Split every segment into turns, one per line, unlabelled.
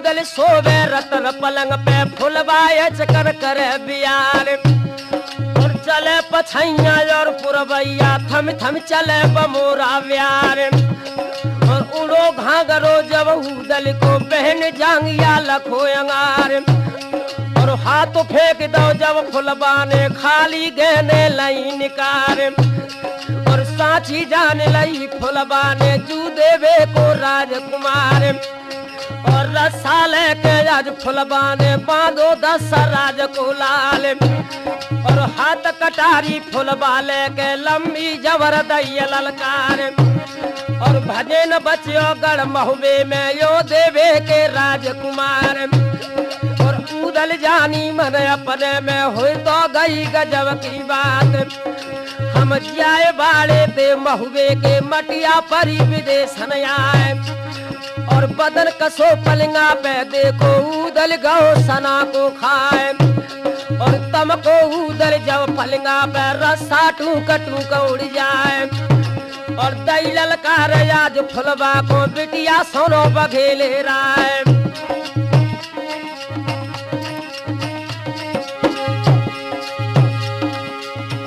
ऊदल सोवे रतन पलंग पे फुलवाए चकर करे बियार। और चले पछैया और पुरवैया थम थम चले बमोरा व्यार। और उड़ो घाघरो जब ऊदल को पहन जांगिया लखो अंगार। और हाथ फेंक दो जब फुलबाने खाली गहने लई निकार। और साची जान लई फुलबाने जू देवे को राजकुमार। और रसाले के आज फुलबाने बांधो दस राज को लाल। और हाथ कटारी फुलबाले के लंबी जबर दैया ललकार। और भजन बच्चों गढ़ महुबे में यो देवे के राजकुमार। और ऊदल जानी मन अपने में हुई तो गई गजब की बात। हम जाए बाड़े ते महुबे के मटिया परी विदेशन आए। और बदन कसो पलंगा पे देखो ऊदल गौ सना को खाए। और तम को ऊदल जब पलंगा पे रस्सा टूक टूक उड़ जाए। और दई ललकार आज फुलबा को बिटिया सोनो बघेले राय।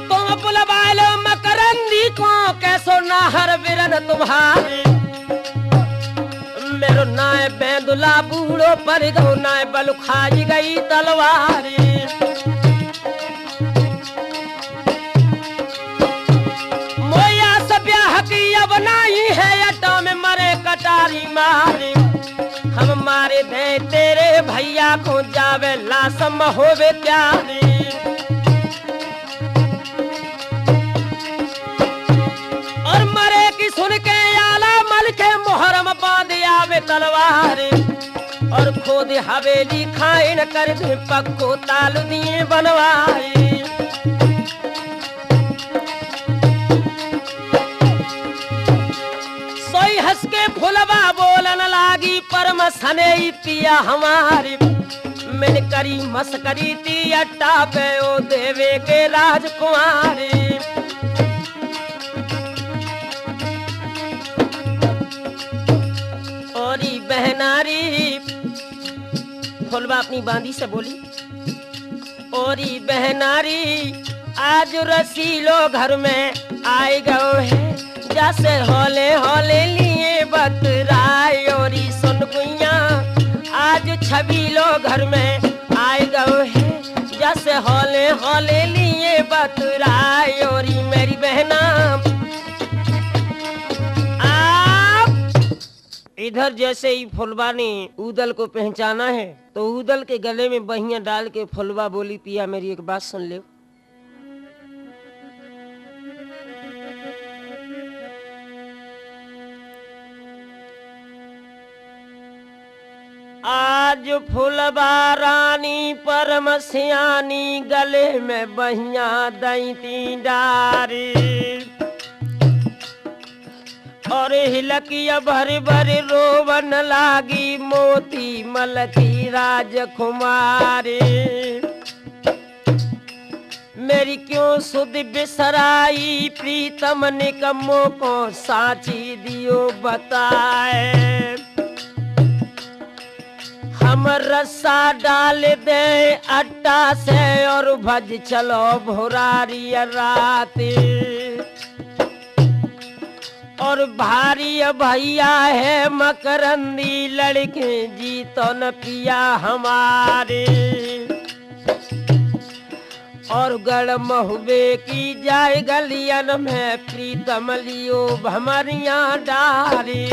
तुम फुलबालो मकरंदी को कैसो नाहर बिरन तुम्हारी। मेरो नाय बेंदुला बूढ़ो पर गो नाय बल खाई गई तलवारी। मोया सब्या हकी अब नहीं है अटा में मरे कटारी मारी। हम मारे दे तेरे भैया को जावे लासम होवे प्यारी। और मरे की सुन के आला मल के मोहरम बांध आवे तलवारी। और खोद हवेली खाए न कर दे पक्को ताल दिए बनवाई। सोई हंस के फुलवा बोलन लागी परम सने पिया हमारी। मैंने करी मस्करी ती अट्टा पे ओ देवे के राजकुमारी। ओरी बहनारी फुलवा अपनी बांदी से बोली। ओरी बहनारी आज रसीलो घर में आए गए हैं। जैसे होले होले लिए बतराए। ओरी सुन गुइया आज छबीलो घर में आए गए हैं। जैसे होले होले लिए बतराए। ओरी मेरी बहना इधर जैसे ही फुलबा ने ऊदल को पहचाना है तो ऊदल के गले में बहियां डाल के फुलबा बोली पिया मेरी एक बात सुन ले। आज फुलबा रानी परम सियानी गले में बहियां दैती डारी। और हिलकिया भर भर रोवन लागी मोती मलकी राजकुमारी। मेरी क्यों सुध बिसराई प्रीतम निकमों को साची दियो बताए। हम रस्सा डाल दे अट्टा से और भज चलो भुरारी राती। और भारी भैया है मकरंदी लड़के जी तो न पिया हमारे। और गढ़ महुबे की जाए गलियन में प्रीतम लियो भमरिया डारी।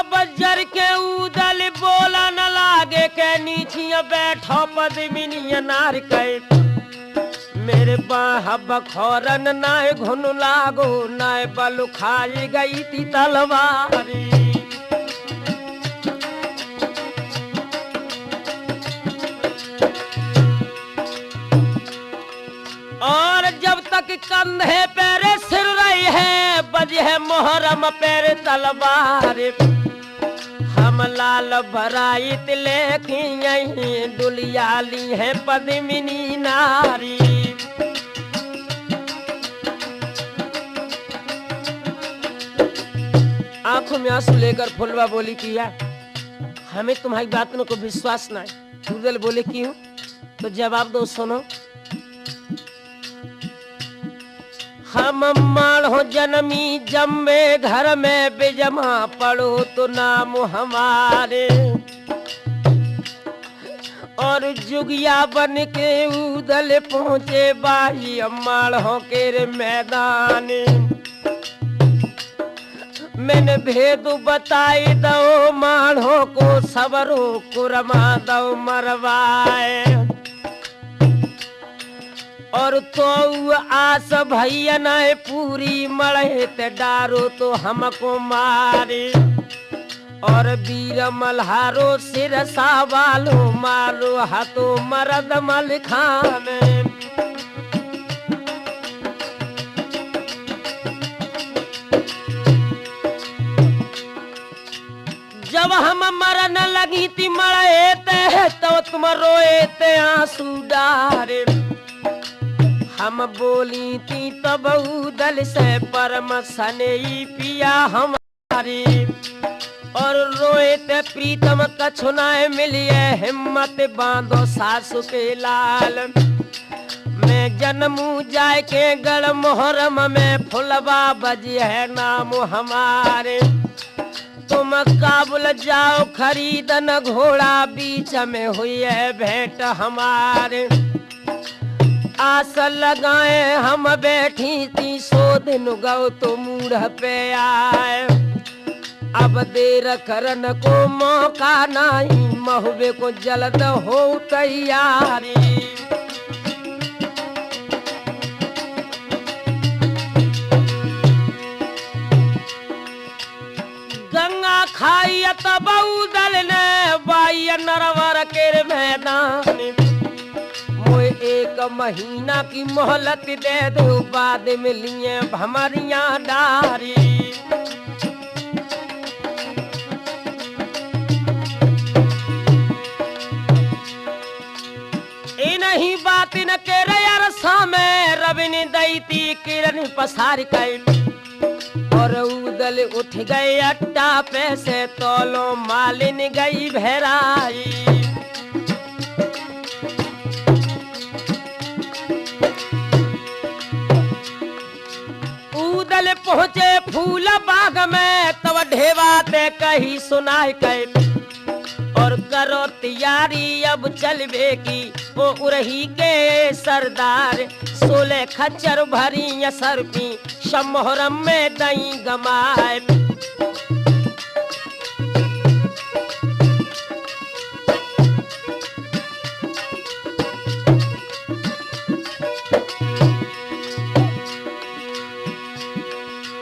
बजर के ऊदल बोला न लागे के नीचिया बैठो पद्मिनी नार के। मेरे बाह बखोरन नाय घुन लागो नाय बल खाई गई थी तलवारी। और जब तक कंधे पैरे सिर रही है बजे मोहरम पैर तलवार। हम लाल भराइत लेखी यही दुलियाली है पद्मिनी नारी। आंखों में आंसू लेकर फुलवा बोली किया हमें तुम्हारी बातों को विश्वास ना है। उदल बोले क्यों? तो जवाब दो सुनो। हम माल हो जन्मी जम्मे घर में बेजमा पढ़ो तो नाम हमारे और जुगिया बन के उदल पहुँचे बाही अम्माल हो के मैदान। मैंने भेद बताई दो माढ़ो को सबरों को रमा दो मरवाए और तो आस भैया न पूरी मड़े ते डारो तो हमको मारे और वीर मल्हारो सिर सावालो मारो हाथो मरद मल खाने। जब हम मरन लगी थी मरे ते तो तुम रोए ते आंसू डारे। हम बोली थी तब उदल से परम सने पिया हमारी और रोए ते प्रीतम कछुनाए मिलिए हिम्मत बांधो सासु के लाल। मैं जन्मू जाए के गढ़ मोहरम में फुलवा बजी है नाम हमारे। तुम काबुल जाओ खरीदन घोड़ा बीच में हुई है भेंट हमारे। आस लगाए हम बैठी थी सो दिन गौ तो मूढ़ पे आए। अब देर करन को मौका नहीं महुबे को जल्द हो तैयारी। गंगा खाई तब उदल ने बाई नरवर के मैदान। मोए एक महीना की मोहलत दे दो बाद में लिए भमरिया डारी। नहीं बात न के रसा में रबिनी दैती किरण पसार कई और उदल उठ गए अट्टा पे से तोलो मालिन गई भैराई। उदल पहुँचे फूल बाग में तब ढेवा ते कही सुनाई कई और करो तैयारी अब चलबे की वो उरही के सरदार। 16 खच्चर भरी सरपी शमोहरम में दई गमाए।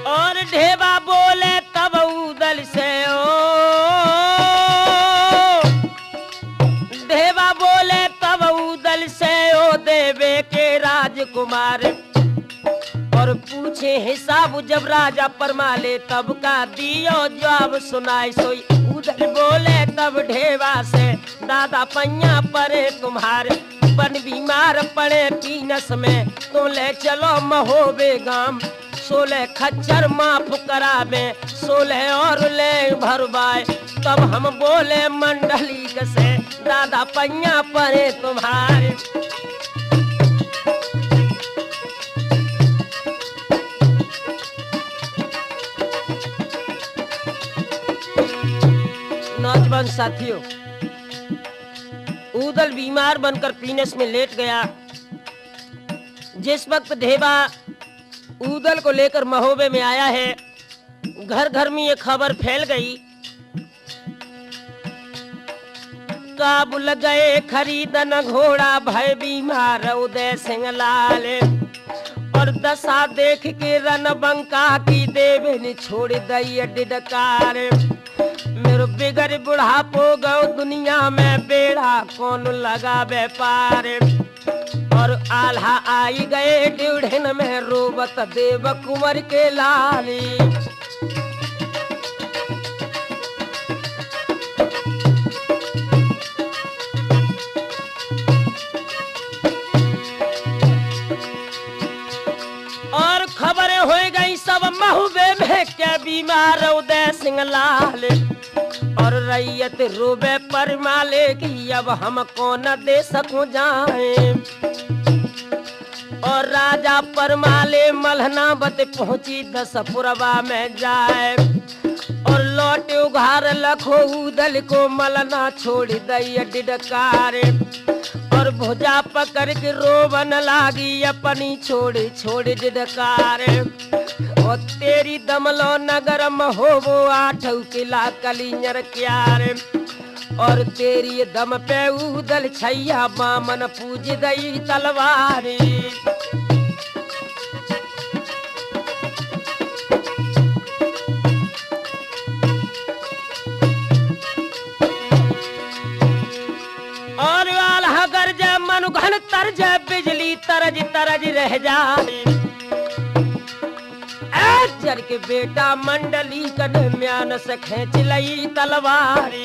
और ढेबा बोले तब उदल से राजकुमार और पूछे हिसाब जब राजा परमाले तब का दियो जवाब सुनाई सोई। उदल बोले तब ढेवा से दादा पैया परे तुम्हारे बन बीमार पड़े पीनस में तो ले चलो महोबे गाम। 16 खच्चर माफ करावे 16 और ले भरवाए। तब हम बोले मंडली से दादा पैया परे तुम्हारे। नौजवान साथियों, उदल बीमार बनकर पीनस में लेट गया। जिस वक्त ढेबा उदल को लेकर महोबे में आया है, घर घर में ये खबर फैल गई। काबुल गए खरीदन घोड़ा भय बीमार उदय सिंह लाल और दशा देख के रन बंका की देवे ने छोड़ दई डिडकार। मेरो बिगड़ बुढ़ापो गो दुनिया में बेड़ा कौन लगा व्यापार और आल्हा आई गए ड्यूढ़न में रोबत देव कुंवर के लाली। और खबरें हो गई सब महुबे में क्या बीमार उदय सिंह लाल और रैयत रोबे परमाले की अब हम कौन दे सकूं जाए। और राजा परमाले मलहनावत पहुंची दसपुरवा में जाए और लौटे उघार लखो उदल को मलना छोड़ दई डिडकार और भुजा पकड़ के रोवन लागी अपनी छोड़ी छोड़ी डिडकार। और तेरी दमलो नगर में हो वो 8 किला कलिंजर क्यार और तेरी दम पे उदल छैया बामन पूज दई तलवारी। और वाला गरज मनु घन तरज बिजली तरज तरज रह जाए। जर के बेटा मंडली कन म्यान से खेच लई तलवारी।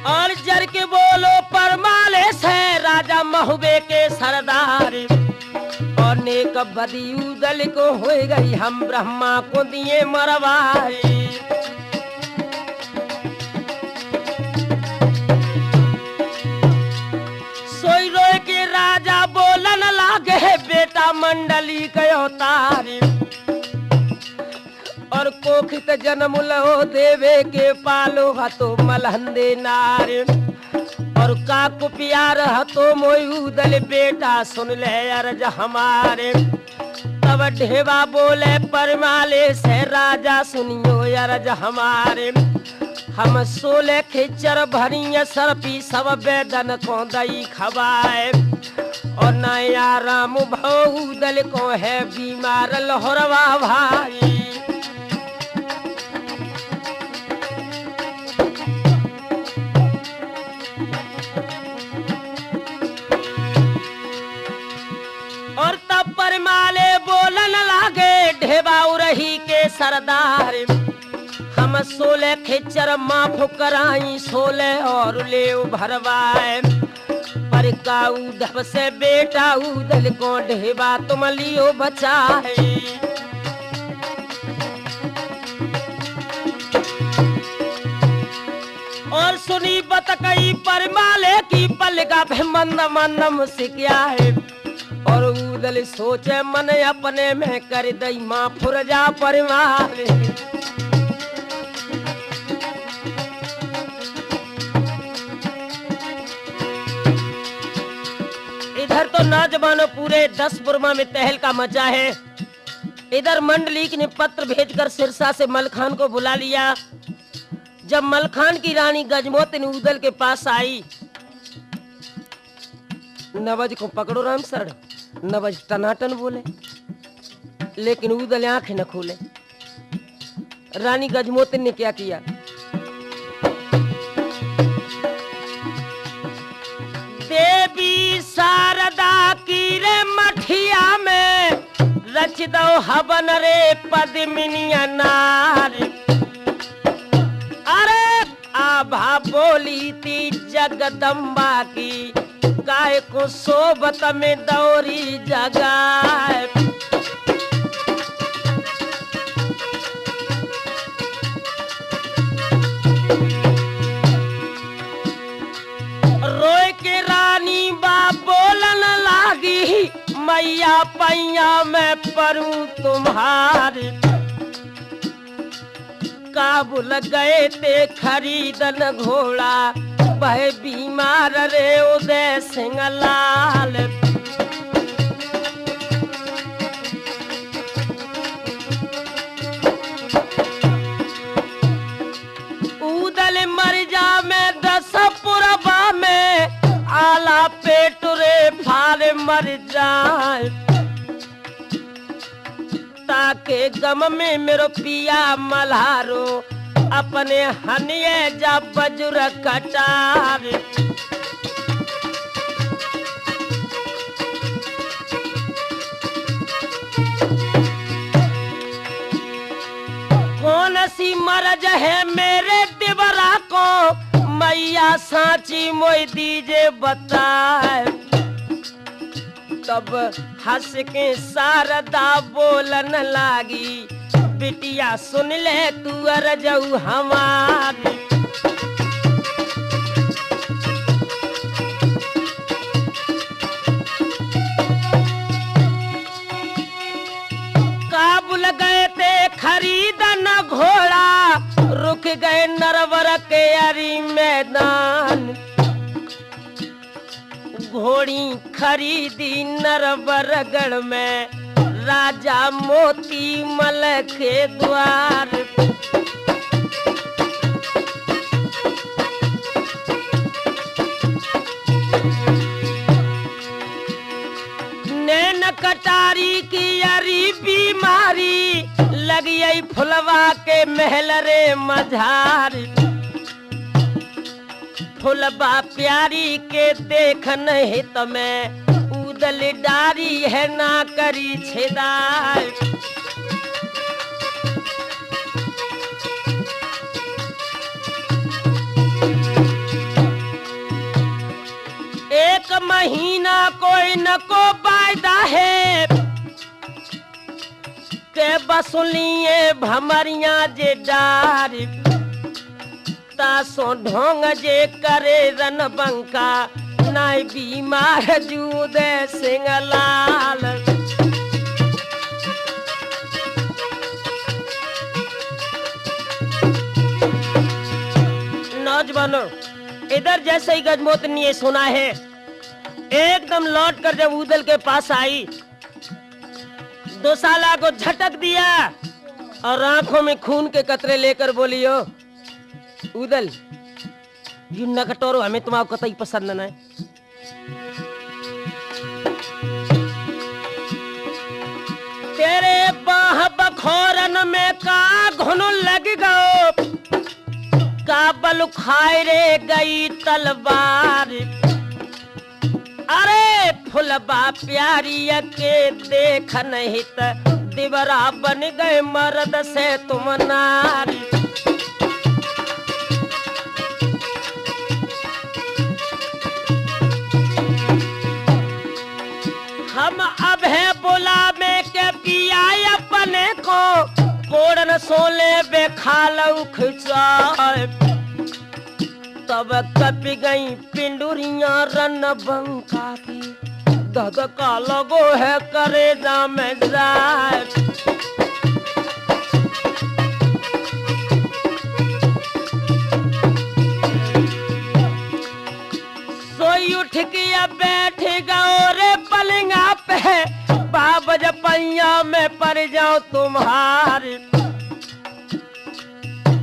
और जर के बोलो परमाले से राजा महुबे के सरदार और नेक बदी उदल को हो गई हम ब्रह्मा को दिए मरवारी। सोई रोए के राजा बोलन लागे बेटा मंडली कयो तारी और कोखित जन्म लो देवे के पालो हतो मलहंदे नार और काकु प्यार हतो मोई उदल बेटा सुन ले अर्ज हमारे। तब ढेवा बोले परमाले से राजा सुनियो अर्ज हमारे। हम 16 खिचर भरिय सरपी सब बेदन को दई खवाए और नया राम भौदल को है बीमार लोहरवा भाई। और तब परमाले बोलन लागे ढेबा उरही के सरदार हम 16 खिचर माफ कराई 16 और ले भरवाए। पर का उधब से बेटा उदल को ढेबा तुम लियो बचाए। और सुनी बतकई परमाले की पलका पे मंद मंदम सिकिया है और उदल सोचे मन अपने में कर दई माँ फुरजा परमाले। इधर तो नौजवानों पूरे 10 बुरमा में तहलका मचा है। इधर मंडलीक ने पत्र भेजकर सिरसा से मलखान को बुला लिया। जब मलखान की रानी गजमोती उदल के पास आई, नवज को पकड़ो राम सर। नवज टनाटन बोले लेकिन उदल आंखें न खोले। रानी गजमोती ने क्या किया, देवी शारदा की रे मठिया में रच दो हवन रे पद्मिनिया नार। अरे आभा बोली थी जगदम्बा की गाय को सोबत में दौरी जगाए। रोए के रानी बा बोलन लागी मैया पैया में परूं तुम्हारे। काबुल गए थे खरीदन घोड़ा वह बीमार रे उदय सिंह लाल। उदल मर जा में 10 पुरबा में आला पेट रे फाल मर जाए। ताके गम में मेरो पिया मल्हारो अपने हनिये जा बजुर कटार। कौन सी मरज है मेरे दिवरा को मैया सांची मोई दीजे बताए। तब हंस के शारदा बोलन लागी, बिटिया सुन ले तू अरजऊ हमारी। काबुल गए थे खरीदन घोड़ा, रुक गए नरवर के अरी मैदान। घोड़ी खरीदी नरवरगढ़ में, राजा मोती मल के द्वार। नैन कटारी की अरी बीमारी, लगी फुलवा के महल रे मझार। फुलबा प्यारी के देखन हित में, उदल डारी है ना करी छेदार। एक महीना कोई न को वायदा है, के बसुलिए भमरिया जे डार। तासो ढोंग जे करे रनबंका, नाई बीमार जूदे सिंगलाल। नौजवानों, इधर जैसे ही गजमोत ने ये सुना है, एकदम लौट कर जब उदल के पास आई, दोसाला को झटक दिया और आंखों में खून के कतरे लेकर बोलियो, उदल यू नकटोरो हमें तुम्हारा कतई पसंद न है। तेरे बाह बखोरन में का घुन लग गो, काबल खाए रे गई तलवार। अरे फुलबा प्यारी के देख नहीं त, दिवरा बन गए मर्द से तुम नारी। हम अब है बोला में के पिया अपने को, कोड़न सोले बेखालऊ खिंचाए। तब कप गई पिंडुरिया रनबंका की, धधका लगो है करेजा में जाए। सोई उठ के बैठ गओ रे पलंगा पे, बाबज पैया में पड़ जाओ तुम्हारे।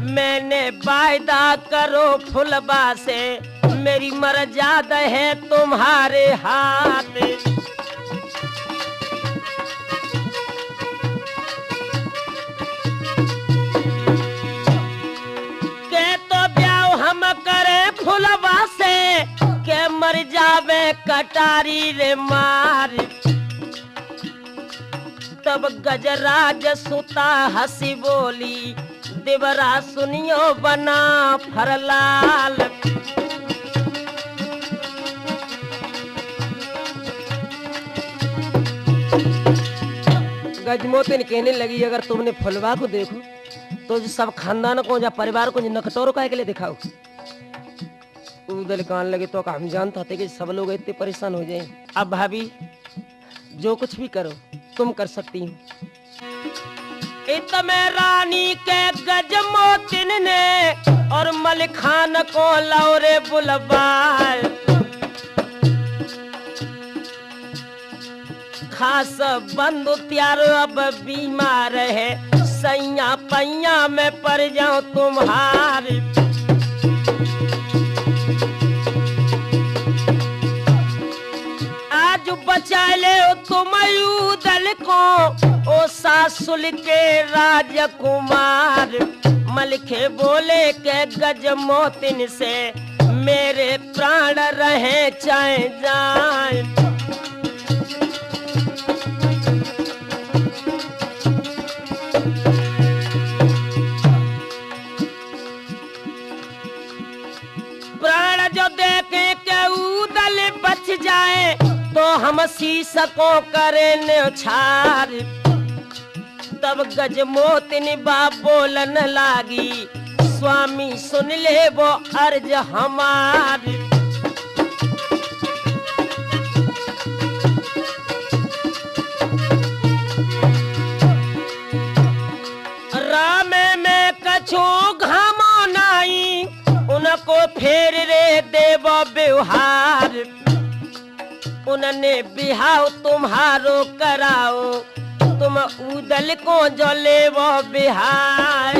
मैंने वायदा करो फुलबा से, मेरी मर्जाद है तुम्हारे हाथ। के तो ब्याह हम करे फुलबा से, के मर जावे कटारी रे मार। तब गजराज सुता हंसी बोली, देवरा सुनियो बना फरलाल। गजमोतिन कहने लगी, अगर तुमने फुलवा को देखो तो सब खानदान को या परिवार को नकटोर का के लिए दिखाओ। उदल कान लगे तो हम जानते थे कि सब लोग इतने परेशान हो जाएं। अब भाभी जो कुछ भी करो तुम कर सकती हो। इतने रानी के गजमोतिन ने और मलिक खान को लौरे बुलवाए। खास बंधु त्यार अब बीमार है, सैया पैया में पड़ जाओ तुम्हारे। आज बचा ले तुम उदल को, ओ सासुल के राजकुमार। मलिखे बोले के गजमोतिन से, मेरे प्राण रहे चाहे जाए। प्राण जो देखे के उदल बच जाए, तो हम शीश को करे न्योछार। तब गजमोतिनी बा बोलन लागी, स्वामी सुन ले वो अर्ज हमार। राम में कछु घामो नाई, उनको फेर रे देव व्यवहार। उन्होंने बिहाव तुम्हारो कराओ, तुम उदल को जले वो बिहार।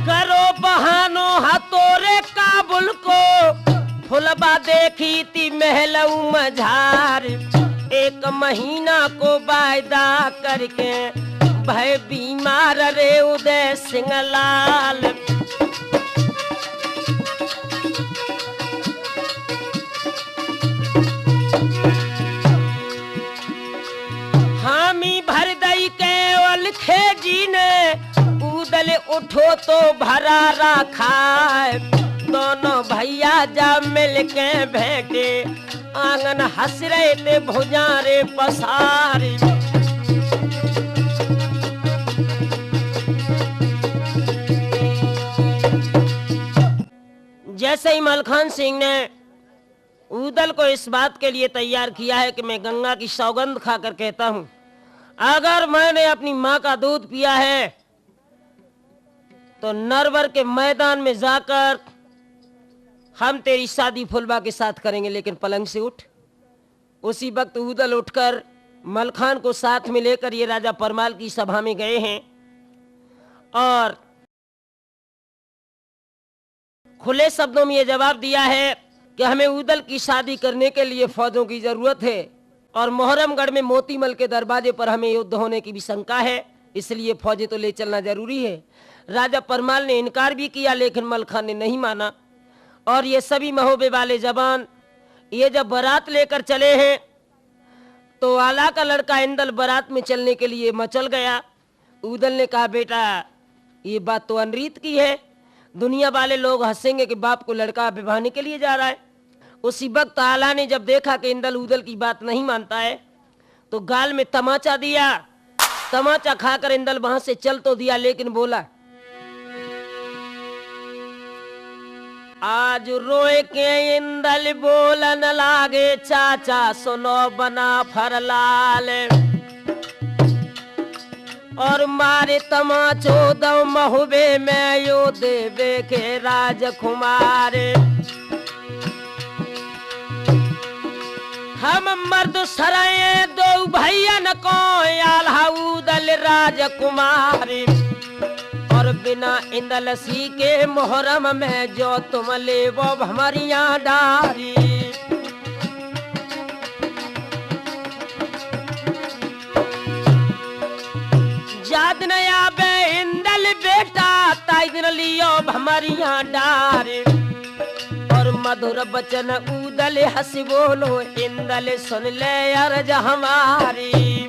करो बहानो हतोरे काबुल को, फुलबा देखी थी महलऊ मझार। एक महीना को वायदा करके भय बीमार रे उदय सिंह लाल। हामी भर दई केवल खेजी ने, उदल उठो तो भरा रखा। दोनों भैया जब मिल के बैठे, आंगन हंस रहे थे भुजारे पसारे। जैसे ही मलखान सिंह ने उदल को इस बात के लिए तैयार किया है कि मैं गंगा की सौगंध खाकर कहता हूं, अगर मैंने अपनी मां का दूध पिया है तो नरवर के मैदान में जाकर हम तेरी शादी फुलबा के साथ करेंगे, लेकिन पलंग से उठ। उसी वक्त उदल उठकर मलखान को साथ में लेकर ये राजा परमाल की सभा में गए हैं और खुले शब्दों में ये जवाब दिया है कि हमें उदल की शादी करने के लिए फौजों की जरूरत है और मोहरमगढ़ में मोतीमल के दरवाजे पर हमें युद्ध होने की भी शंका है, इसलिए फौजें तो ले चलना जरूरी है। राजा परमाल ने इनकार भी किया, लेकिन मलखान ने नहीं माना। और ये सभी महोबे वाले जवान ये जब बारात लेकर चले हैं तो आला का लड़का इंदल बारात में चलने के लिए मचल गया। उदल ने कहा, बेटा ये बात तो अनरीत की है, दुनिया वाले लोग हंसेंगे कि बाप को लड़का विवाहने के लिए जा रहा है। उसी वक्त आला ने जब देखा कि इंदल उदल की बात नहीं मानता है तो गाल में तमाचा दिया। तमाचा खाकर इंदल वहां से चल तो दिया, लेकिन बोला, आज रोए के इंदल बोलन लागे, चाचा सुनो बना फरलाल। और मारे तमाचो दम महुबे में यो देवे के राजकुमार। हम मर्द सराय दो भैयन को आल्हा उदल राजकुमारी। और बिना इंदल सी के मोहरम में जो तुम ले वो हमारिया डारी। याद नया बे इंदल बेटा, ताई दिन लियो हमारिया डारी। और मधुर बचन उदल हंस बोलो, इंदल सुन ले अर्ज हमारी।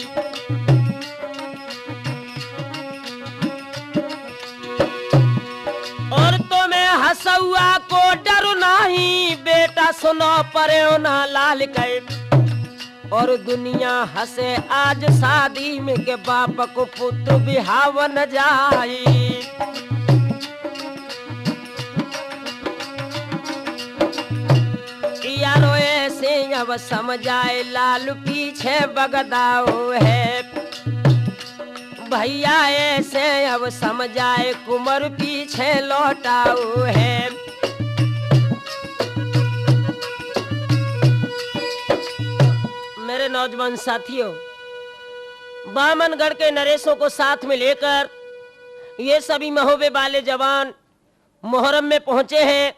और तुम्हें हंसुआ को डर नहीं, बेटा सुनो परे ना लाल कहे। और दुनिया हंसे आज शादी में के बाप को पुत्र बिहाव न जाए। यारो ऐसे अब समझाए, लाल पीछे बगदाओ है। भैया ऐसे अब समझाए, कुंवर पीछे लौटाओ है। मेरे नौजवान साथियों, बामनगढ़ के नरेशों को साथ में लेकर ये सभी महोबे वाले जवान मुहर्रम में पहुंचे हैं।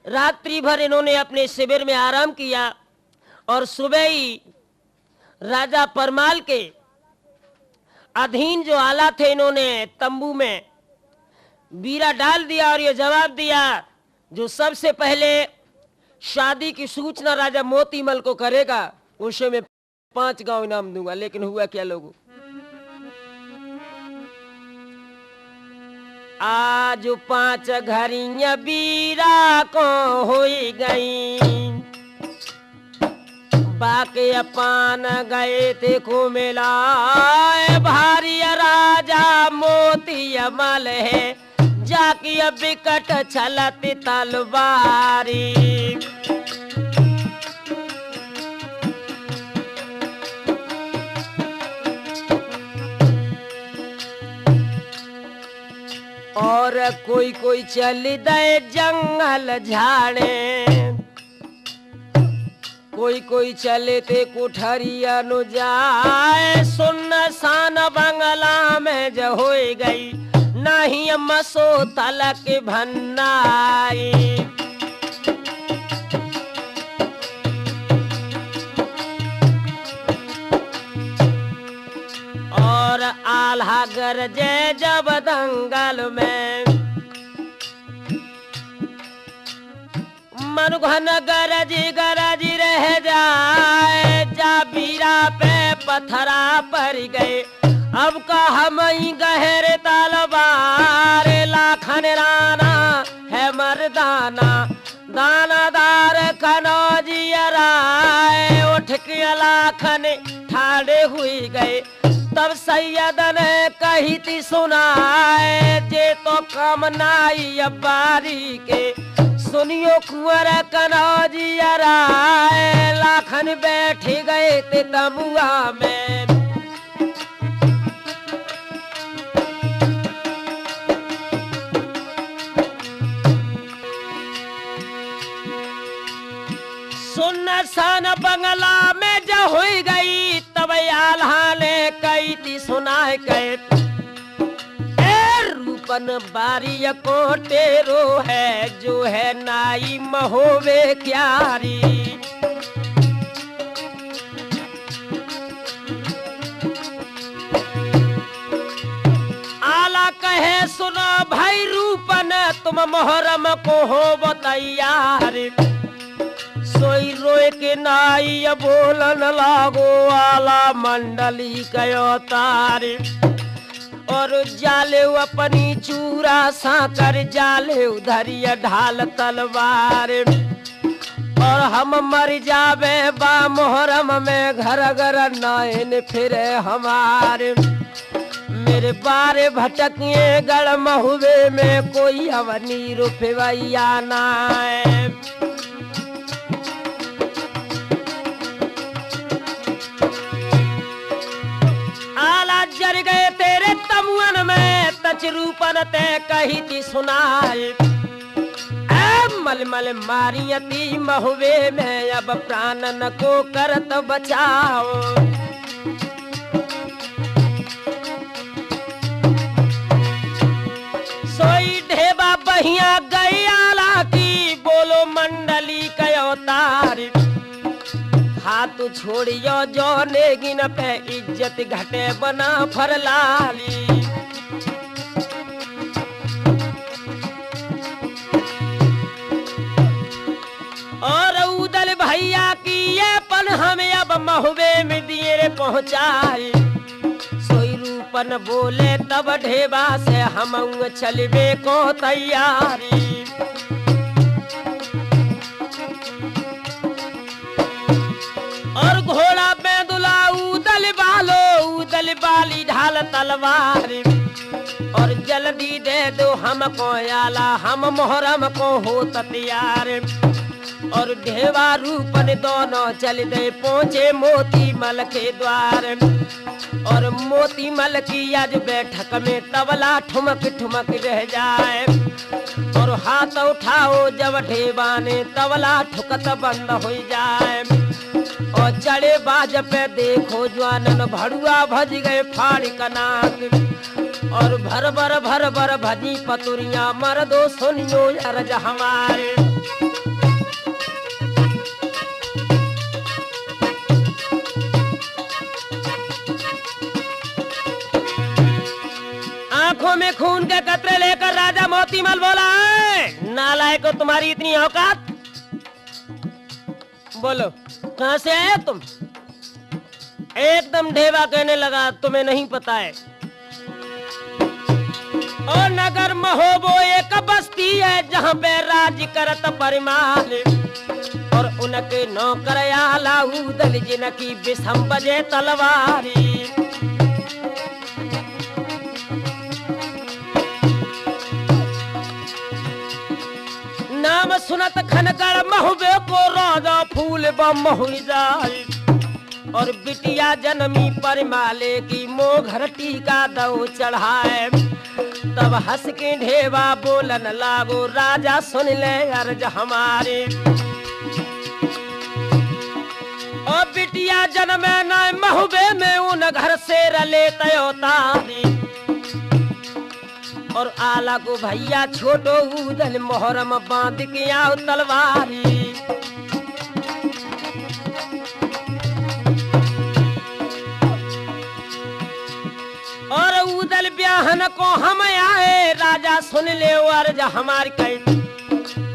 रात्रि भर इन्होंने अपने शिविर में आराम किया और सुबह ही राजा परमाल के अधीन जो आला थे, इन्होंने तंबू में बीरा डाल दिया और ये जवाब दिया, जो सबसे पहले शादी की सूचना राजा मोतीमल को करेगा उसे मैं 5 गांव इनाम दूंगा। लेकिन हुआ क्या लोगों, आज 5 घरिया बीरा को हुई गई। बाके अपान गए थे को मिलाए भारी राजा मोती अमल है जाकी बिकट छलती तलवारी। और कोई कोई चल दे जंगल झाड़े, कोई कोई चले ते कुठरिया नु जाए। सुनसान बंगला में जो हो गई नहीं मसो तलक भन्नाई। और आल्हा गरजे जब दंगल में मन घन गरजी गरजी रह जाए। जा बीरा पे पथरा पर गए अब का हम ही गहरे तलवार। लाखन राना है मर्दाना दानादार कनौजियरा उठ के लाखन ठाड़े हुई गए। तब सैयद ने कही थी सुनाए जे तो कम नाई बारी के। सुनियो कुंवर कनौजियरा लाखन बैठ गए ते तमुआ में। सुनसान बंगला में जो हुई गई तब आल्हा ने कही थी सुनाए कहे रूपन बारी को टेरो है जो है नाई महोवे क्यारी। आला कहे सुनो भाई रूपन तुम मोहरम को हो तैयार। सोई रोए के नाई बोलन लागो आला मंडली कयो तारे। और जाले अपनी चूरा साकर जाले उधरिया ढाल तलवार। और हम मर जावे बा मोहरम में घर घर नायन फिरे हमारे। मेरे बारे भटकिए गढ़ महुए में कोई अवनी रुपया नाय। आला जर गए तेरे तमुअन में तच रूपन ते कही थी सुनाए। मल मल मारियती महुए में अब प्राणन को करत बचाओ। सोई ढेबा बहिया गई आला की बोलो मंडली कयो तारी। हाथ छोड़ियो जो नेगिन पे इज्जत घटे बना फरलाली। और उदल भैया की ये पन हमें अब महुए में दिए पहुंचाए। सोई रूपन बोले तब ढेबा से हम चलबे को तैयारी। और घोड़ा बेदुला उदल बाली ढाल तलवार। और जल्दी दे दो हमको आला हम मोहरम को हो तैयार। और ढेवा रूपन दोनों चल दे पहुंचे मोती मल के द्वार। और मोती मल की आज बैठक में तबला ठुमक ठुमक रह जाए। और हाथ उठाओ जब ढेवा ने तबला ठुकत बंद हो जाए। और चढ़े बाज पे देखो जवानन भड़ुआ भज गए फाड़ी कनाक। और भर भर भजी पतुरिया मर्दो सुनियो अर्ज हमारे। आंखों में खून के कतरे लेकर राजा मोतीमल बोला है नालायक को तुम्हारी इतनी औकात। बोलो कहां से आए तुम। एकदम ढेवा कहने लगा तुम्हें नहीं पता है। और नगर महोबो एक बस्ती है जहाँ पे राज करत परिमाल और उनके नौकर आला उदल जिनकी बिसम बजे तलवारी। नाम सुनत खनगढ़ महुबे को राजा फूल बहुई जाए और बिटिया जन्मी परिमाले की मोघर टीका दो चढ़ाए। तब हंस के ढेवा बोलन लागो राजा सुन ले अर्ज हमारे। और बिटिया जन्मे न महुबे में उन घर से रले तयोतारी और आला को भैया छोटो उदल मोहरम बांध के आओ तलवारी। और उदल ब्याहन को हम आए राजा सुन ले अर्ज हमार कई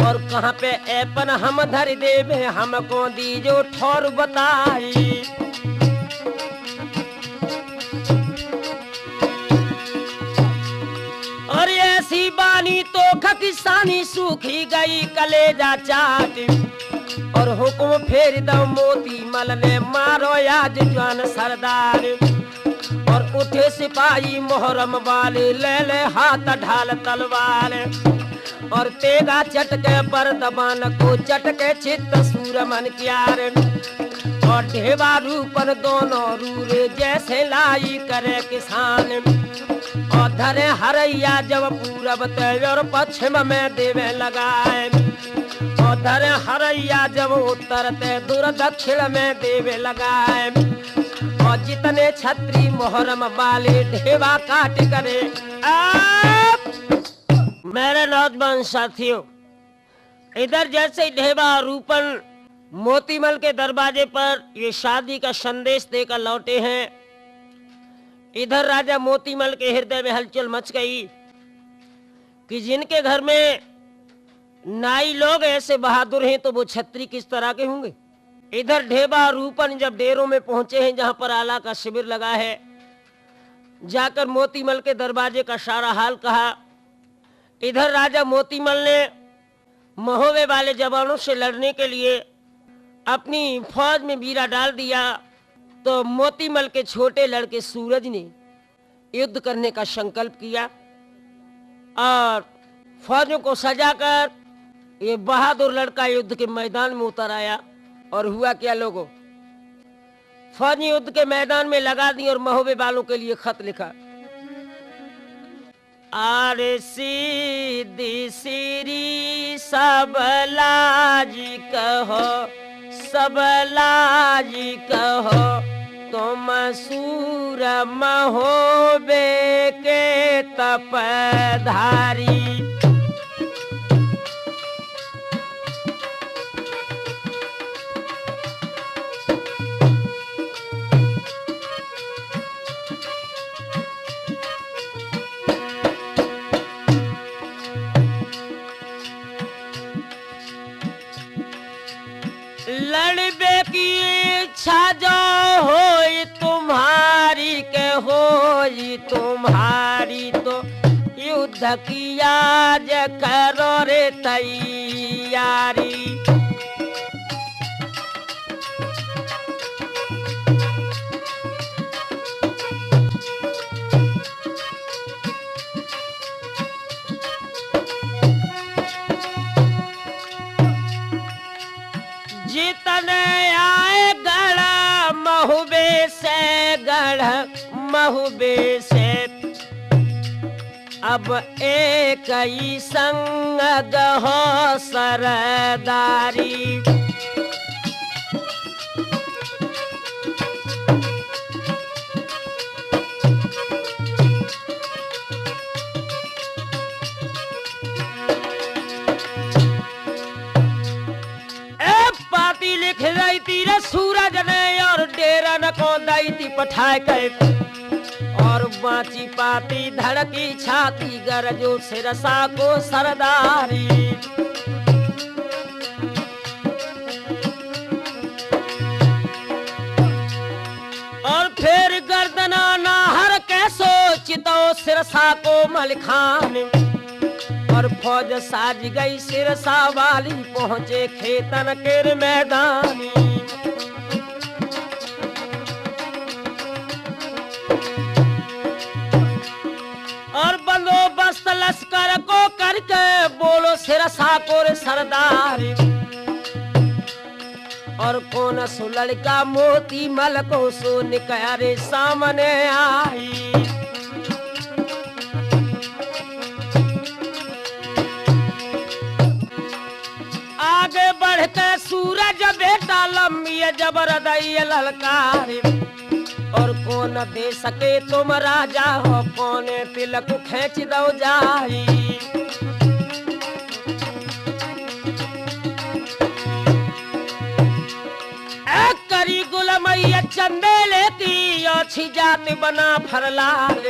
और कहाँ पे ऐपन हम धर देवे हमको दीजो ठौर बताई। और ऐसी बानी तो किसानी सूखी गई कलेजा चाट और हुक्म फेर दो मोती मल ने मारो आज जवान सरदार। और उठे सिपाही मोहरम वाले ले ले हाथ ढाल तलवार और तेगा चटके पर दबान को चटके चित्त सूर मन क्यार। और ढेवा रूपन दोनों रूरे जैसे लाई करे किसान और धरे हरैया जब पूरब और पश्चिम में देवे लगाए और धरे हरैया जब उत्तर ते दूर दक्षिण में देवे लगाए। और जितने छत्री मोहरम वाले ढेवा काट करे। मेरे नौजवान साथियों, इधर जैसे ढेवा रूपन मोतीमल के दरवाजे पर ये शादी का संदेश देकर लौटे हैं, इधर राजा मोतीमल के हृदय में हलचल मच गई कि जिनके घर में नाई लोग ऐसे बहादुर हैं तो वो छत्री किस तरह के होंगे। इधर ढेबा रूपन जब डेरों में पहुंचे हैं जहां पर आला का शिविर लगा है, जाकर मोतीमल के दरवाजे का सारा हाल कहा। इधर राजा मोतीमल ने महोबे वाले जवानों से लड़ने के लिए अपनी फौज में बीरा डाल दिया तो मोतीमल के छोटे लड़के सूरज ने युद्ध करने का संकल्प किया और फौजों को सजाकर ये बहादुर लड़का युद्ध के मैदान में उतर आया। और हुआ क्या लोगों, फौज ने युद्ध के मैदान में लगा दी और महोबे वालों के लिए खत लिखा। आरे सीधी सीरी सब लाजी कहो, सब लाजी कहो, तुम सूर महोबे के तपधारी। लड़बे की इच्छा जो होई तुम्हारी के होई तुम्हारी तो युद्ध की आज करो रे तैयारी। जितने आए गढ़ महुबे से, गढ़ महुबे से अब एक ही संग हो सरदारी। लिख रही थी रे सूरज ने और डेरा न को दाई थी पठाए के और बाची पाती धड़की छाती गरजो सिरसा को सरदारी। और फिर गर्दना नाहर के सोच पहुंचतो सिरसा को मलिखान और फौज साज गई सिरसा वाली पहुंचे खेतन के मैदानी। और बंदोबस्त लश्कर को करके बोलो सिरसा को सरदार और कौन सो लड़का मोती मल को सो निकारे सामने आई। आगे बढ़ते सूरज बेटा लंबी जबरदई ललकार और कौन दे सके तुम राजा हो कौन तिलक खींच दो जाई। करी गुलमैया चंदेले की अच्छी जात बना फरलाल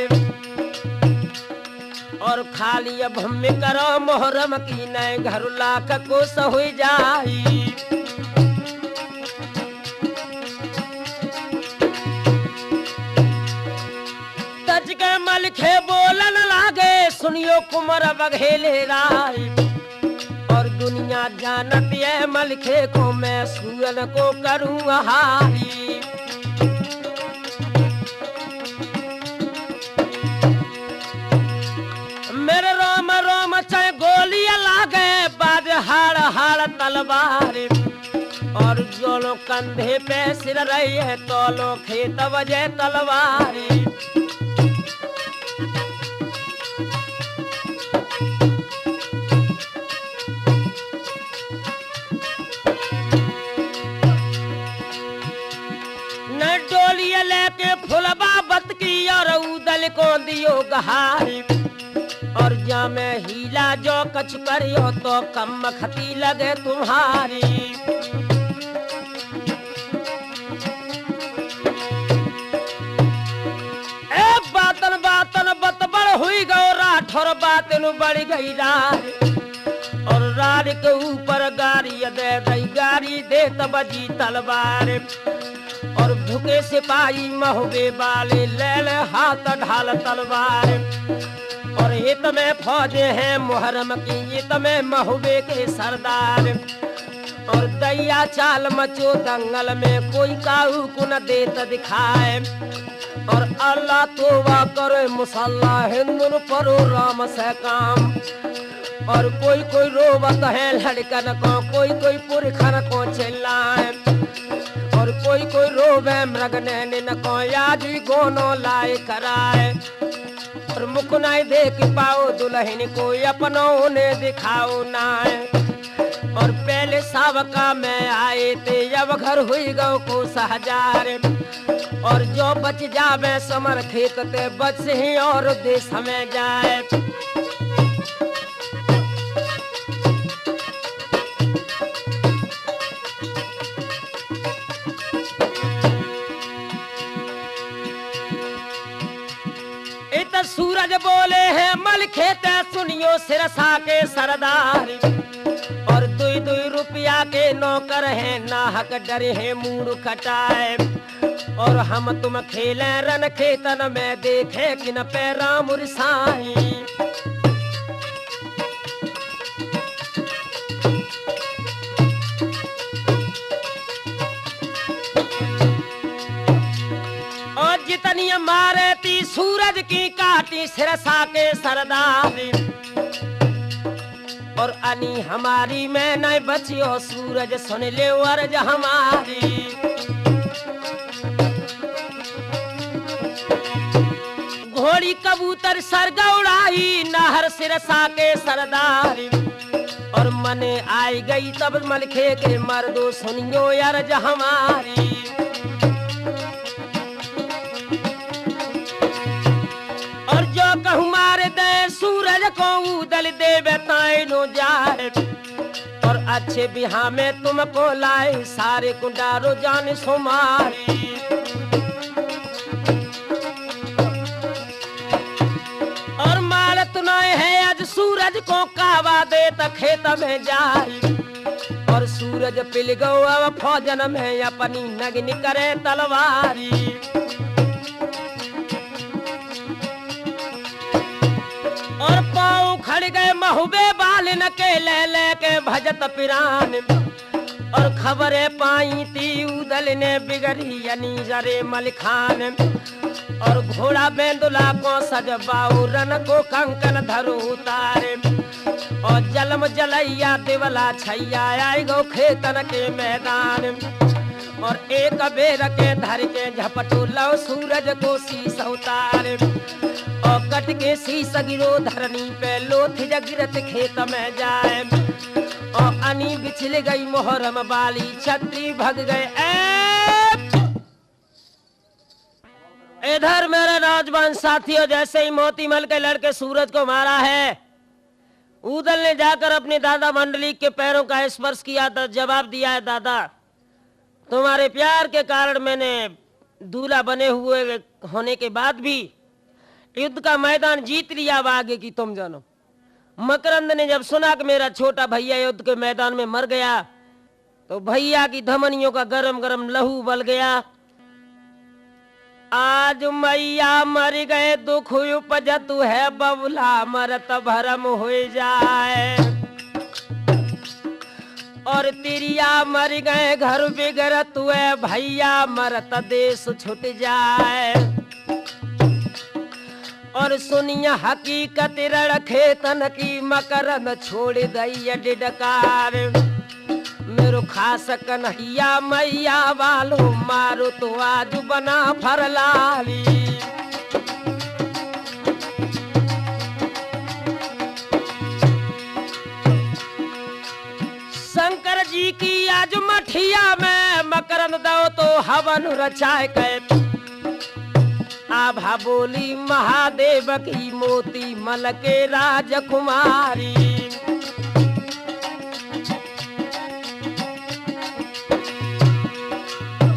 और खाली अब हम करो मोहरम की नए घर लाख को सहो जाई। तज के मलखे बोलन लागे सुनियो कुमर बघेले राय और दुनिया जानती है मलखे को मैं सूरन को करूँ हारी। मेरे रोम रोम चाहे गोलियां लागे बाद हाड़ हाड़ तलवार और जो लोग कंधे पे सिर रही है तो लोग खेत बजे तलवारी। डोलिया लेके फुलबा बत की और उदल को दियो गहारी और जा में हीला जो कछ करियो तो कम खती लगे तुम्हारी। ए बातन बातन बतबड़ हुई गो राठौर बातन बढ़ गई रार और रार के ऊपर गाड़ी दे दई गाड़ी दे तबजी तलवार और भूखे सिपाही महुबे वाले ले ले हाथ ढाल तलवार और हित में फौजे हैं मुहर्रम की हित में महुबे के सरदार और दैया चाल मचो दंगल में कोई काहू को न देत दिखाए और अल्लाह तोबा करे मुसल्ला हिंदुन परो राम से काम और कोई कोई रोवत है लड़कन को कोई कोई पुरखन को चिल्लाए और कोई कोई रोवे मृग नैन को यादी गोनो लाए कराए और मुख नहीं देख पाओ दुल्हन को अपनों ने दिखाओ नाए और पहले सावका में आए थे जब घर हुई गौ को सहजार और जो बच जावे समर खेत ते बच ही और देश में जाए। सूरज बोले हैं मल खेते सुनियो सिरसा के सरदार और दुई दुई रुपया के नौकर हैं नाहक डरे हैं मूड खटाए और हम तुम खेले रन खेतन में देखे कि न पैरा मुरसाई। जितनी मारे ती सूरज की काटी सिरसा के सरदार और अनी हमारी में नहीं बचियो सूरज सुन ले अर्ज हमारी। घोड़ी कबूतर सरगौड़ाई नहर सिरसा के सरदार और मने आई गई तब मलखे के मर्दो सुनियो अर्ज हमारी। कहूँ मारे दे सूरज को उदल दे बताइनो जाए और अच्छे बिहा में तुमको लाए सारे कुंडारो जान सुमारी। और मार तुनाए है आज सूरज को कावा दे त खेत में जाए और सूरज पिल गो अब फौजन में अपनी नगनी करे तलवारी। मर गए महुबे बालिन के ले के भजत पिरान। और खबरें पाई थी उदल ने बिगड़ी यानी जरे मलिखान। और घोड़ा बेंदुला को सजबाऊ रन को कंकन धरो उतारे। और जलम जलैया देवला छैया आई गो खेतन के मैदान। और एक बेर के धर के झपटो लो सूरज को शीस उतारे। और कट के शीस गिरो धरनी पे लोथ गिरत खेत में जाए। और अनी बिछल गई मोहरम बाली छत्री भग गए। इधर मेरे नौजवान साथियों, जैसे ही मोतीमल के लड़के सूरज को मारा है, उदल ने जाकर अपने दादा मंडली के पैरों का स्पर्श किया तो जवाब दिया है, दादा तुम्हारे प्यार के कारण मैंने दूल्हा बने हुए होने के बाद भी युद्ध का मैदान जीत लिया। अब आगे की तुम जानो। मकरंद ने जब सुना कि मेरा छोटा भैया युद्ध के मैदान में मर गया तो भैया की धमनियों का गरम गरम लहू बल गया। आज मैया मर गए दुख उपजत है बबुला मरत भरम हो जाए। और तिरिया मर गए घर बिगड़त है भैया मरत देश छूट जाए। और सुनिया हकीकत रखे तन की मकरंद छोड़ दई डिडकार। मेरो खास कन्हैया मैया वालो मारो तो आज बना फरलाली। शंकर जी की आज मठिया में मकरंद दो तो हवन रचाए के। आभा बोली महादेव की मोती मल के राजकुमारी।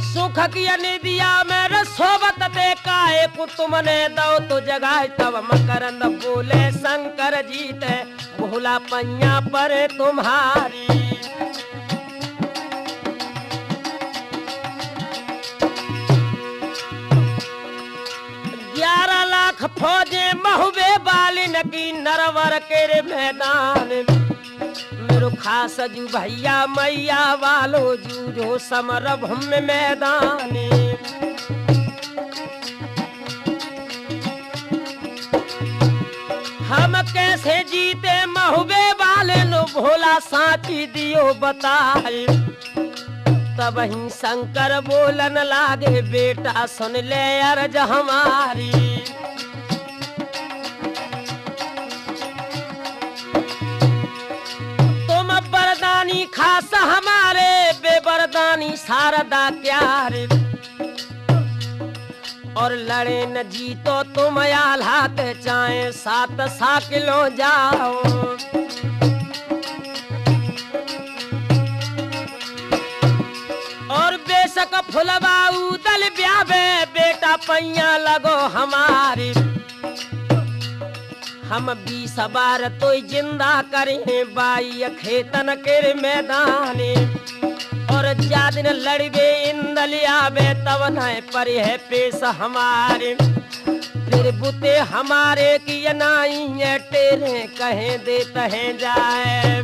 सुख की निदिया में सोबत देखा एक तुमने दो तो जगाए। तब मकरंद बोले शंकर जी ते भोला पैया पर तुम्हारी। 11 लाख फौजे महुबे बालिन की नरवर के मैदान। मेरो खास जू भैया मैया वालो जूझो समर भूमि मैदान। हम कैसे जीते महुबे वाले नो भोला साची दियो बताए। तब ही शंकर बोलन लागे बेटा सुन ले अर्ज हमारी। तुम बरदानी खास हमारे बेबरदानी शारदा क्यारे। और लड़े न जीतो तुम आल्हात चाहे 7 साकिलो जाओ। और बेशक फुलबाऊ दल ब्याबे बेटा पैया लगो हमारी। हम 20 बार तो जिंदा करें बाई खेतन के मैदाने। और जा दिन लड़बे इंदलिया बे तब न पर है पेश हमारे। फिर बुते हमारे की नाई टेरे कहे देते हैं जाए।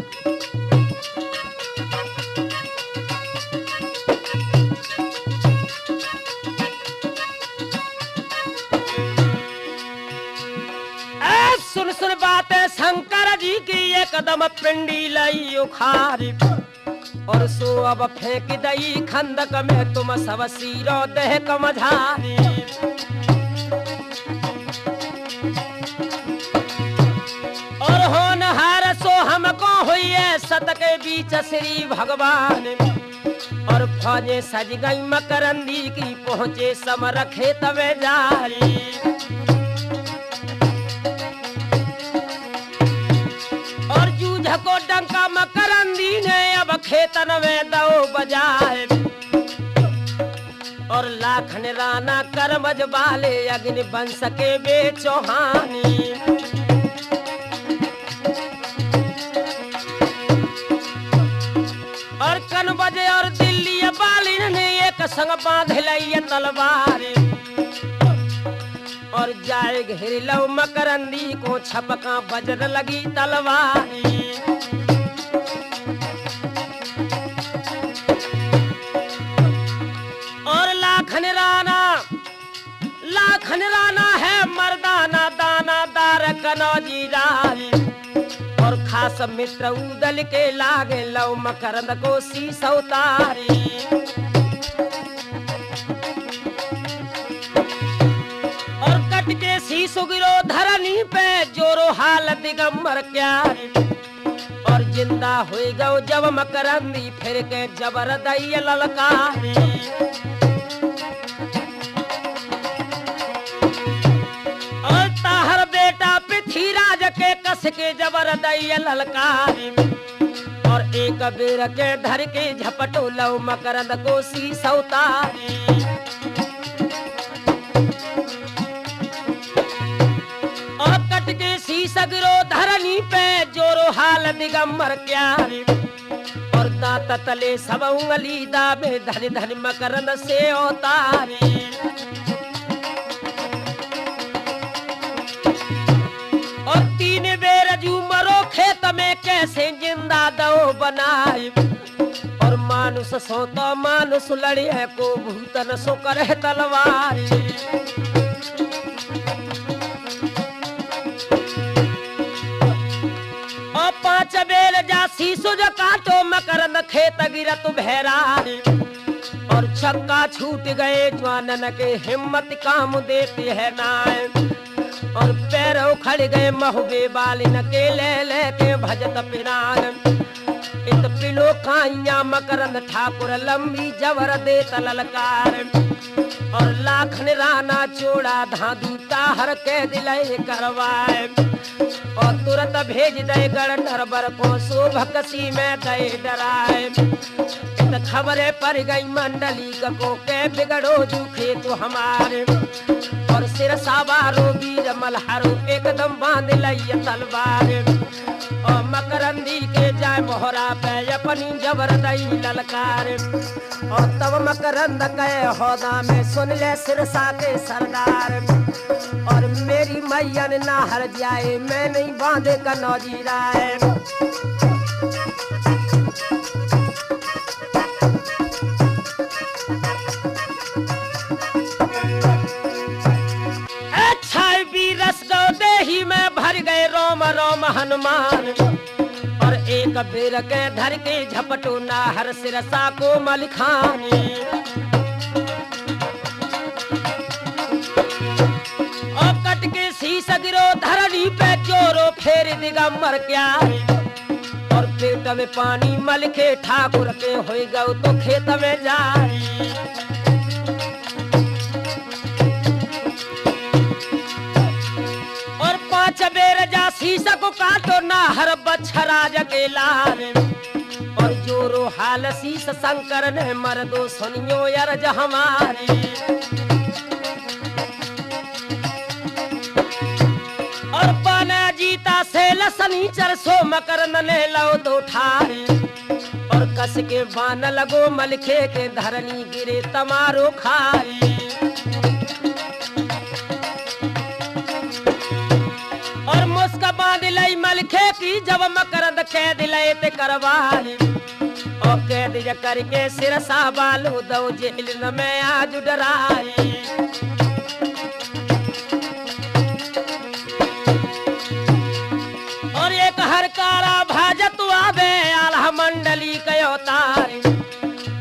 सुन सुन बातें शंकर जी की एकदम पिंडी लई उखारी। और सो अब फेंक दई खंदक में तुम सब सीरो देह कमझारी। और होनहार सो हमको हुई है सत के बीच श्री भगवान। और फौजे सज गई मकरंदी की पहुंचे समर खेत में जारी। और जूझ को डंका मकरंदी ने अब खेतन में दो बजाए। और लाखन राना करमज वाले अग्नि वंश के बेचौहानी। और कनबज और दिल्ली बालिन ने एक संग बांध लई तलवार। और जाए घेर लो मकरंदी को छपका बजर लगी तलवारी। और लाखन राना है मर्दाना दाना दार कनौजी रानी। और खास मित्र उदल के लागे लो मकरंद को शीश उतारी। और कट के शीश गिरो धरनी पे जोरो हाल दिगंबर क्यारी। और जिंदा हुई गौ जब मकरंदी फिर के जबर दैय ललकारी। और ताहर बेटा पृथ्वीराज के कस के जबर दैय ललकारी। और एक बेर के धर के झपटो लो मकरंद को शीश उतारी। और कट के शीश गिरो धरनी पे जोरो हाल दिगंबर क्यारी। और दांत तले सब उंगली दाबे धन धन मकरंद से उतारी। और 3 बेर जूमरो खेत में कैसे जिंदा दो बनाई। और मानुष सो तो मानुष लड़े को भूतन सो करे तलवारी। और 5 बेर जा शीशो जो काटो मकरंद खेत गिरत भैरारी। और छक्का छूट गए जवानन के हिम्मत काम देती है नाय। और पैर उखड़ गए महुबे बालिन के ले के भजत पिरान। इत पिलो खाइया मकरंद ठाकुर लंबी जबर दे तललकार। और लाखन राना चोड़ा धादू ताहर के दिलय करवाए। और तुरंत भेज दे गढ़ नरबर को शोभकसी में दे डराए। इत खबरें पड़ गई मंडली को के बिगड़ो जूखे तो हमारे। और सिर सावारो वीर मल्हारो एकदम बांध लई तलवार। और मकरंदी के जाय मोहरा पे अपनी जबर दई ललकार। और तब मकरंद कहे होदा में सुन ले सिरसा के सरदार। और मेरी मैयन ना हर जाए मैं नहीं बांधे कनौजी राय। देही में भर गए रोम रोम हनुमान। और एक बेर के धर के झपटो नाहर सिरसा को मलिखानी। और कट के शीश गिरो धरनी पे जोरो फेर दिगंबर क्यारी। और पेट में पानी मलखे ठाकुर के हो गौ तो खेत में जारी। और 5 बेर जा शीश को काटो नाहर बच्छराज के लाल। और जोरो हाल शीश शंकर ने मर्दो सुनियो अर्ज हमारी। और पाना जीता से लसनीचर सो मकरंद ने लो 2 ठारी। और कस के बान लगो मलखे के धरनी गिरे तमारो खारी। और मुस्का बांध लई मलखे की जब मकरंद कैद लय ते करवाई। और कैद करके सिरसा बालो दो जेल में आज डराई। और एक हरकारा भाजत आवे आल्हा मंडली कयो तारी।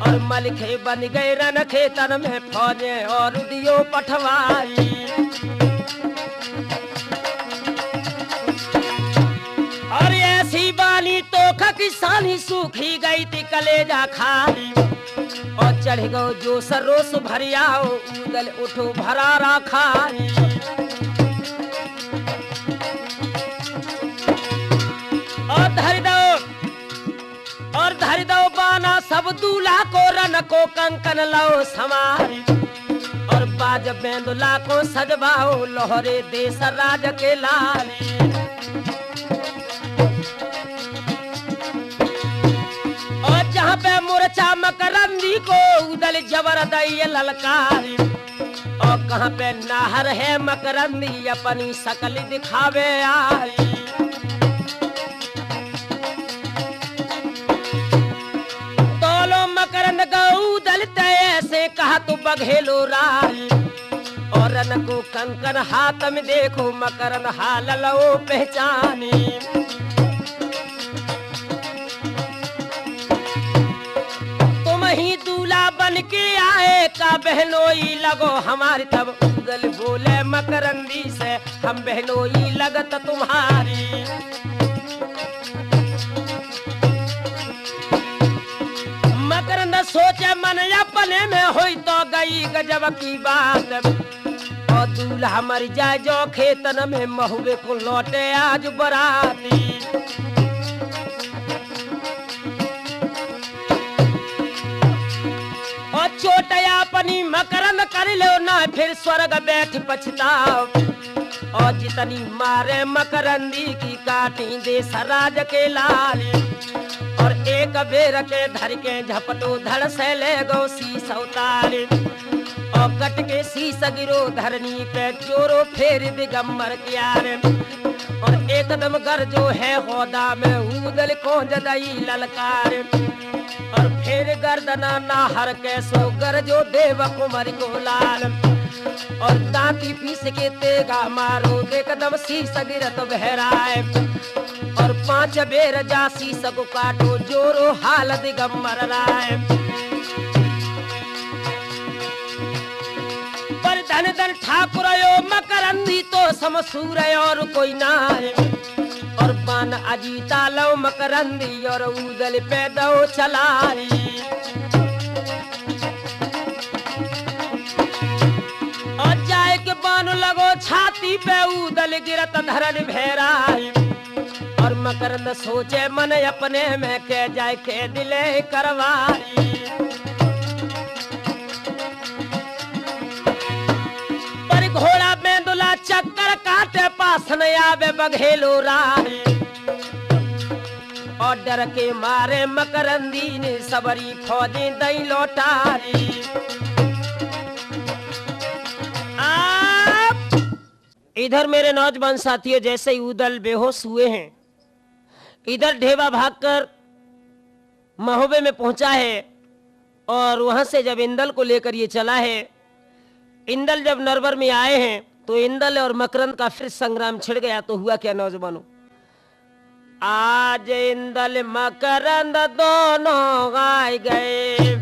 और मलखे बन गए रन खेतन में फौजे और दियो पठवाई। और ऐसी बानी तो किसानी सूखी गई थी कलेजा खाली। और चढ़ गो जो सरोस भरियाओ उगल उठो भरारा खाली। और धर दो बाना सब दूल्हा को रन को कंकन लो समारी। और बाज बेंदुला को सजवाओ लोहरे देश राज के लाली। और जहाँ पे मोर्चा मकरंदी को उदल जबर दई ललकारी। और कहाँ पे नाहर है मकरंदी अपनी शकल दिखावे आई। तोलो मकरंद गौदल ऐसे कहा तो बघेलो राई। और रन को कंकन हाथ में देखो मकरंद हाल लो पहचानी। तुम ही दूल्हा बन के आए का बहनोई लगो हमारी। तब उदल बोले मकरंदी से हम बहनोई लगत तुम्हारी। मकरंद सोचे मन अपने में हुई तो गई गजब की बात। और दूल्हा मर जाए जो खेतन में महुए को लौटे आज बराती। और चोटया अपनी मकरंद कर लो ना फिर स्वर्ग बैठ पछताओ। और जितनी मारे मकरंदी की काटी दे सराज के लाली। और एक बेर के धर के झपटो धड़ से ले गो शीस उतारे। और कट के शीस गिरो धरनी पे जोरो फेर दिगंबर क्यारे। और एकदम गरजो है होदा में उदल को जदई ललकार। और फिर गर्दना नाहर के सो गरजो देव कुमार को लाल। और दांती पीस के तेगा मारो एकदम शीस गिरत बहराए। और 5 बेर जा शीस को काटो जोरो हाल दिगंबर राय। पर धन धन ठाकुर मकरंदी तो समसूर और कोई ना है। और बान अजीता लो मकरंदी और उदल पे दो चलाई। और जाए के बान लगो छाती पे उदल गिरत धरन भेराई। और मकरंद सोचे मन अपने में के जाए के दिले करवाई। पर घोड़ा में दुला चक्कर काटे पास न आवे बघेलो राही। और डर के मारे मकरंदी ने सबरी फौजी दई लौटारी। इधर मेरे नौजवान साथियों जैसे ही उदल बेहोश हुए हैं, इधर ढेबा भागकर महोबे में पहुंचा है। और वहां से जब इंदल को लेकर ये चला है, इंदल जब नरवर में आए हैं तो इंदल और मकरंद का फिर संग्राम छिड़ गया। तो हुआ क्या नौजवानों, आज इंदल मकरंद दोनों आए गए।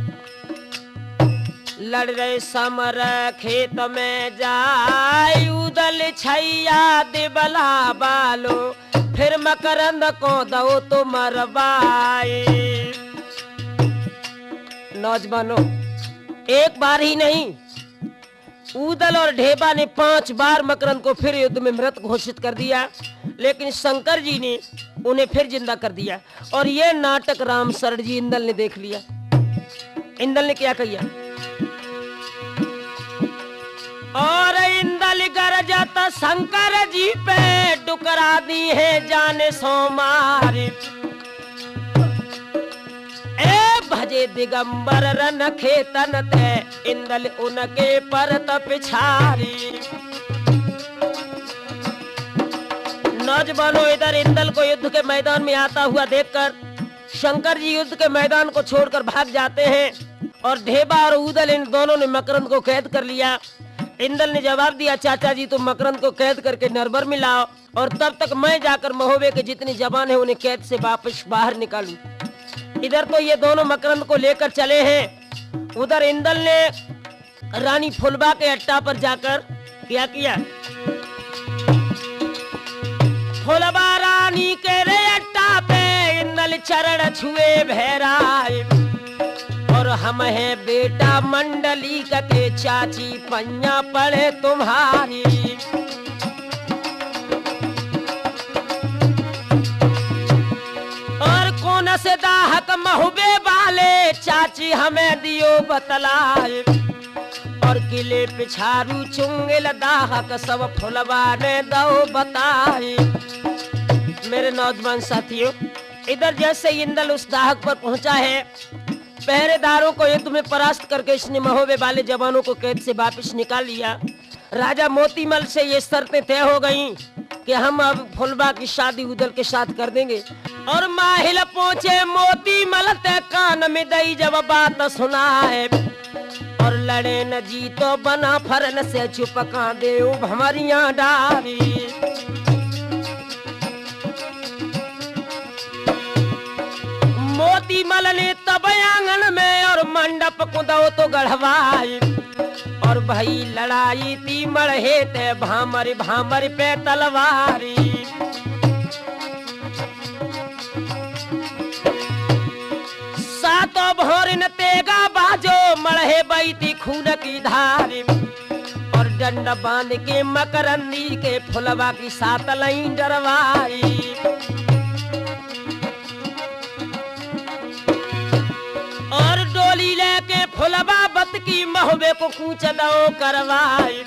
लड़ रहे समर खेत में जाए। उदल छैया दिबला बालो फिर मकरंद को दो तो मरवाए। नौजवानों एक बार ही नहीं, उदल और ढेबा ने 5 बार मकरंद को फिर युद्ध में मृत घोषित कर दिया। लेकिन शंकर जी ने उन्हें फिर जिंदा कर दिया। और ये नाटक राम शरण जी इंदल ने देख लिया। इंदल ने क्या किया, और इंदल गरजत शंकर जी पे डुकरा दी है जाने सोमारी। ए भजे दिगंबर रन खेतन ते इंदल उनके परत पिछारी। नौजवानों इधर इंदल को युद्ध के मैदान में आता हुआ देखकर शंकर जी युद्ध के मैदान को छोड़कर भाग जाते हैं। और ढेबा और उदल इन दोनों ने मकरंद को कैद कर लिया। इंदल ने जवाब दिया, चाचा जी तुम मकरंद को कैद करके नरवर में लाओ और तब तक मैं जाकर महोबे के जितनी जवान है उन्हें कैद से वापस बाहर निकालूं। इधर तो ये दोनों मकरंद को लेकर चले हैं। उधर इंदल ने रानी फुलबा के अट्टा पर जाकर क्या किया, फुलबा रानी के रे अट्टा पे इंदल चरण छुए भैराए। और हम है बेटा मंडली के चाची पैया पड़े तुम्हारी। और कौन से दाहक महुबे वाले चाची हमें दियो बतलाए। और किले पिछारू चुंगल दाहक सब फुलवा ने दो बताए। मेरे नौजवान साथियों इधर जैसे इंदल उस दाहक पर पहुंचा है पहरेदारों को ये तुम्हें परास्त करके इसने महोबे वाले जवानों को कैद से वापस निकाल लिया। राजा मोतीमल से ये शर्तें तय हो गईं कि हम अब फुलबा की शादी उदल के साथ कर देंगे। और माहिल पहुंचे मोतीमल ते कान में दई जब बात सुनाए, और लड़े न जी तो बना फरन से चुपका दे भमरिया डारी। मोतीमल ने तब आंगन में और मंडप कुदो तो गढ़वाई, और भाई लड़ाई थी मढ़े ते भामर भामर पे तलवारी। सातों भोरिन तेगा बाजो मढ़े बैती खून की धारी, और डंड बांध के मकरंदी के फुलवा की सात लाइन डरवाई। और डोली लेके फुलवा बत की महुबे को कूचदो करवाई।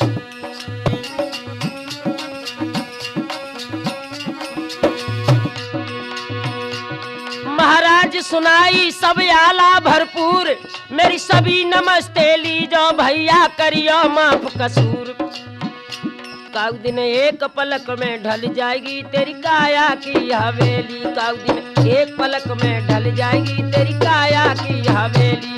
महाराज सुनाई सब आला भरपूर, मेरी सभी नमस्ते लीजो भैया करियो माफ कसूर। काउ दिन एक पलक में ढल जाएगी तेरी काया की हवेली, काउ दिन एक पलक में ढल जाएगी तेरी काया की हवेली।